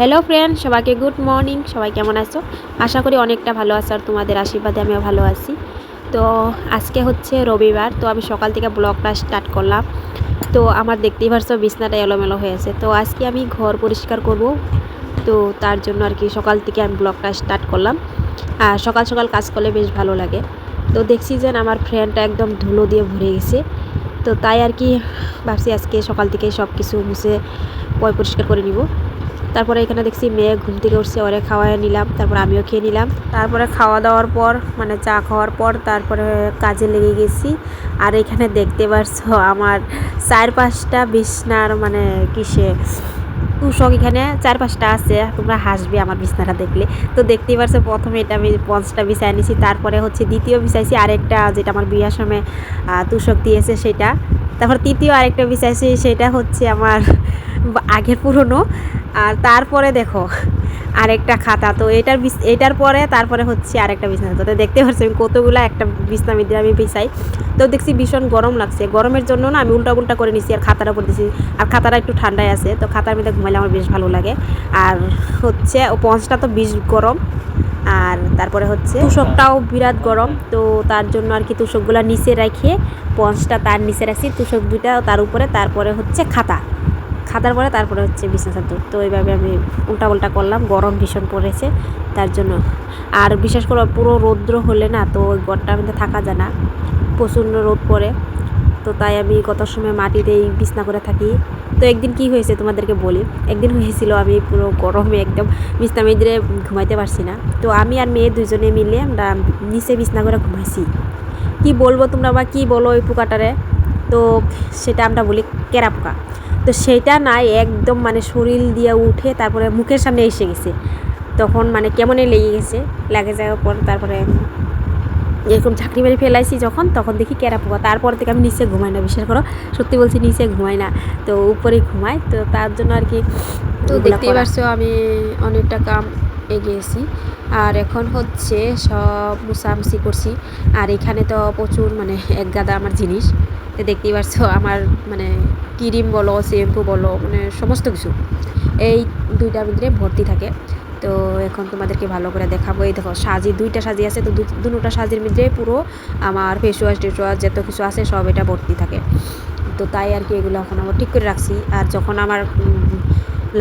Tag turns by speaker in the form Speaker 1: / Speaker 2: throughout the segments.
Speaker 1: Hello friend, সবাইকে good morning. সবাই কেমন আছো? আশা করি অনেকটা ভালো আছো, আর তোমাদের আশীর্বাদে আমিও ভালো আছি। তো আজকে হচ্ছে রবিবার, তো আমি সকাল থেকে ব্লগটা স্টার্ট করলাম। তো আমার দেখতেই পারছো বিছনাটা এলোমেলো হয়েছে, তো আজকে আমি ঘর পরিষ্কার করব। তো তার জন্য আর কি সকাল থেকে আমি ব্লগটা স্টার্ট করলাম। আর সকাল সকাল কাজ করলে বেশ ভালো লাগে। তো দেখছি যে আমার ফ্রেন্ডটা একদম ধুলো দিয়ে ভরে গেছে। তো তাই আর কি ভাবছি আজকে সকাল থেকে সব কিছু মুছে পরিষ্কার করে নিব। তারপরে এখানে দেখছি মেয়ে ঘুম থেকে উঠছে, ওরে খাওয়াই নিলাম, তারপর আমিও খেয়ে নিলাম। তারপরে খাওয়া দাওয়ার পর মানে চা খাওয়ার পর তারপরে কাজে লেগে গেছি। আর এখানে দেখতে পারছো আমার 4-5টা বিছনার মানে কিসে তুষক এখানে 4-5টা আছে। তোমরা হাসবে আমার বিছনাটা দেখলে। তো দেখতেই পারছো প্রথমে এটা আমি 5টা বিছাই নিছি, তারপরে হচ্ছে দ্বিতীয় বিছাইছি আরেকটা, যেটা আমার বিয়ার সময় তুষক দিয়েছে সেটা। তারপর তৃতীয় আরেকটা বিছাইছি, সেটা হচ্ছে আমার আগের পুরনো। আর তারপরে দেখো আরেকটা খাতা, তো এটার পরে তারপরে হচ্ছে আরেকটা বিছনা। তো দেখতে পাচ্ছি আমি কতগুলো একটা বিছনা মিলে আমি বিছাই। তো দেখছি ভীষণ গরম লাগছে, গরমের জন্য না আমি উল্টা করে নিছি আর খাতাটা উপর দিছি। আর খাতাটা একটু ঠান্ডায় আছে, তো খাতার মধ্যে ঘুমাইলে আমার বেশ ভালো লাগে। আর হচ্ছে ও পঞ্চটা তো বেশ গরম। আর তারপরে হচ্ছে তুষকটাও বিরাট গরম, তো তার জন্য আর কি তুষকগুলো নিচে রেখে পঞ্চটা তার নিচে রাখছি, তুষক দুইটা তার উপরে, তারপরে হচ্ছে খাতার পরে তারপরে হচ্ছে বিছনা চাদর। তো এইভাবে আমি উল্টা করলাম, গরম ভীষণ পড়েছে তার জন্য। আর বিশেষ করে পুরো রৌদ্র হলে না তো ওই ঘরটার মধ্যে থাকা যায় না, প্রচণ্ড রোদ পড়ে। তো তাই আমি কত সময় মাটিতেই বিছনা করে থাকি। তো একদিন কি হয়েছে তোমাদেরকে বলি। একদিন হয়েছিল আমি পুরো গরমে একদম বিছনা মেয়েদের ঘুমাইতে পারছি না। তো আমি আর মেয়ে দুজনে মিলে আমরা নিচে বিছনা করে ঘুমাইছি। কি বলবো, তোমরা বা কি বলো ওই পোকাটারে। তো সেটা আমরা বলি কেরা পোকা। তো সেইটা নাই একদম মানে শরীর দিয়ে উঠে তারপরে মুখের সামনে এসে গেছে। তখন মানে কেমনই লেগে গেছে, লেগে যাওয়ার পর তারপরে এরকম ঝাঁকড়ি মারি ফেলাইছি যখন, তখন দেখি কেরা পোকা। তারপর থেকে আমি নিচে ঘুমাই না, বিশ্বাস করো, সত্যি বলছি নিচে ঘুমাই না, তো উপরেই ঘুমাই। তো তার জন্য আর কি। তো দেখতেই পারছো আমি অনেকটা কাম এগিয়েছি। আর এখন হচ্ছে সব মুছামুছি করছি। আর এখানে তো প্রচুর মানে এক গাদা আমার জিনিস। তো দেখতেই পারছো আমার মানে ক্রিম বলো, শ্যাম্পু বলো, মানে সমস্ত কিছু এই দুইটার ভিতরে ভর্তি থাকে। তো এখন তোমাদেরকে ভালো করে দেখাবো। এই দেখো দুইটা সাজি আছে, তো দুটোটা সাজির মধ্যে পুরো আমার ফেস ওয়াশ টেসওয়াশ যত কিছু আছে সব এটা ভর্তি থাকে। তো তাই আর কি এগুলো এখন আমার ঠিক করে রাখছি। আর যখন আমার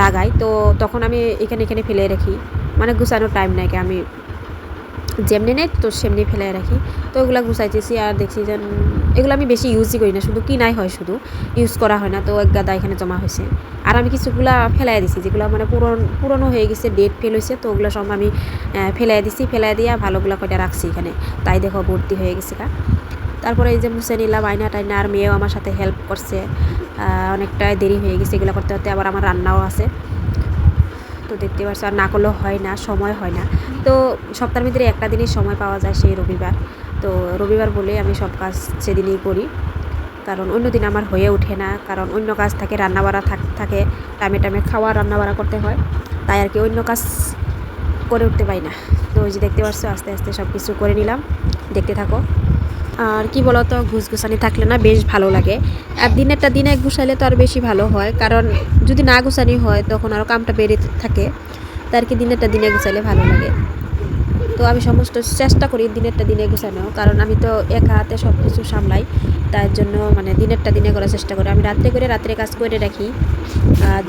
Speaker 1: লাগাই তো তখন আমি এখানে ফেলে রাখি, মানে গুছানোর টাইম নাই, আমি যেমনি নেই তো সেমনি ফেলে রাখি। তো ওগুলো গুছাইতেছি আর দেখছি যে এগুলো আমি বেশি ইউজই করি না, শুধু কিনাই হয়, শুধু ইউজ করা হয় না। তো এক গাদা এখানে জমা হয়েছে। আর আমি কিছুগুলা ফেলাই দিছি, যেগুলো মানে পুরনো হয়ে গেছে, ডেট ফেল হয়েছে, তো ওগুলো সব আমি ফেলাই দিছি। ফেলাই দিয়ে ভালোগুলো কয়টা রাখছি এখানে। তাই দেখো ভর্তি হয়ে গেছে গা। তারপরে এই যে মুছে নিলাম আয়না টাইনা, আর মেয়েও আমার সাথে হেল্প করছে। অনেকটাই দেরি হয়ে গেছে এগুলো করতে করতে, আবার আমার রান্নাও আছে। তো দেখতে পাচ্ছ, আর না করলেও হয় না, সময় হয় না। তো সপ্তাহের ভিতরে একটা দিনই সময় পাওয়া যায়, সেই রবিবার। তো রবিবার বলে আমি সব কাজ সেদিনই করি, কারণ অন্য দিন আমার হয়ে ওঠে না, কারণ অন্য কাজ থাকে, রান্নাবাড়া থাকে, টাইমে খাওয়া রান্নাবাড়া করতে হয়। তাই আর কি অন্য কাজ করে উঠতে পারি না। তো ওই যে দেখতে পাচ্ছ আস্তে আস্তে সব কিছু করে নিলাম, দেখতে থাকো। আর কি বলতো, গুছানি থাকলে না বেশ ভালো লাগে। আর দিনেরটা দিনে গুছাইলে তো আর বেশি ভালো হয়, কারণ যদি না গুছানি হয় তখন আরও কামটা বেড়ে থাকে। তার কি দিনেরটা দিনে গুছাইলে ভালো লাগে। তো আমি সমস্ত চেষ্টা করি দিনেরটা দিনে গুছানো, কারণ আমি তো একা হাতে সব কিছু সামলাই। তার জন্য মানে দিনেরটা দিনে করার চেষ্টা করি। আমি রাত্রে কাজ করে রাখি।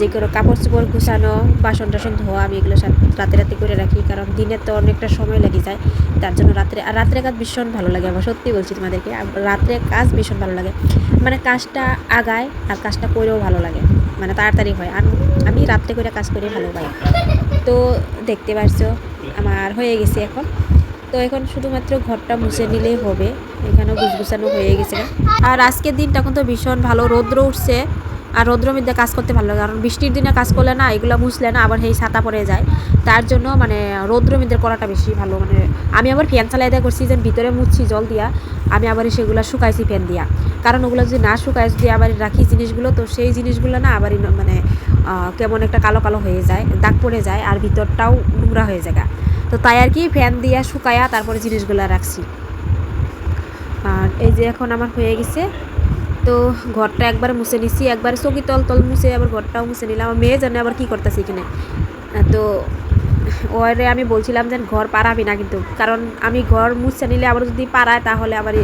Speaker 1: যে কোনো কাপড় চোপড় গুছানো, বাসন টাসন ধোয়া, আমি এগুলো রাতে করে রাখি, কারণ দিনে তো অনেকটা সময় লেগে যায়। তার জন্য রাত্রে কাজ ভীষণ ভালো লাগে আমার, সত্যি বলছি তোমাদেরকে, রাত্রে কাজ ভীষণ ভালো লাগে। মানে কাজটা আগায় আর কাজটা করেও ভালো লাগে, মানে তাড়াতাড়ি হয়। আর আমি রাত্রে করে কাজ করে ভালো পাই। তো দেখতে পারছো আমার হয়ে গেছে এখন। তো এখন শুধুমাত্র ঘরটা মুছে নিলেই হবে। এখানেও গুছানো হয়ে গেছে। আর আজকের দিনটা কিন্তু ভীষণ ভালো, রৌদ্র উঠছে। আর রৌদ্রের মধ্যে কাজ করতে ভালো লাগে, কারণ বৃষ্টির দিনে কাজ করলে না এগুলো মুছলে না আবার সেই ছাতা পড়ে যায়। তার জন্য মানে রৌদ্রের মধ্যে করাটা বেশি ভালো। মানে আমি আবার ফ্যান চালাই দেওয়া করছি, যে ভিতরে মুছছি জল দিয়া, আমি আবার সেগুলো শুকাইছি ফ্যান দিয়া। কারণ ওগুলো যদি না শুকায়, যদি আবার রাখি জিনিসগুলো, তো সেই জিনিসগুলো না আবার মানে কেমন একটা কালো হয়ে যায়, দাগ পড়ে যায়, আর ভিতরটাও নোংরা হয়ে যায়। তো তাই আর কি ফ্যান দিয়া শুকায়া তারপরে জিনিসগুলো রাখছি। আর এই যে এখন আমার হয়ে গেছে। তো ঘরটা একবার মুছে নিছি, একবার চৌকি তল মুছে আবার ঘরটাও মুছে নিলাম। আমার মেয়ে জানে আবার কী করতেছে এখানে। তো ওরে আমি বলছিলাম যে ঘর পাড়াবি না কিন্তু, কারণ আমি ঘর মুছে নিলে আবার যদি পাড়ায় তাহলে আবার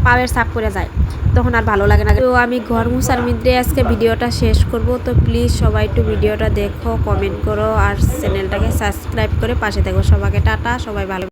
Speaker 1: পায়ের চাপ করে যায়, তখন আর ভালো লাগে না। তো আমি ঘর মুছার মধ্যে আজকে ভিডিওটা শেষ করব। তো প্লিজ সবাই একটু ভিডিওটা দেখো, কমেন্ট করো আর চ্যানেলটাকে সাবস্ক্রাইব করে পাশে দেখো। সবাইকে টাটা, সবাই ভালো।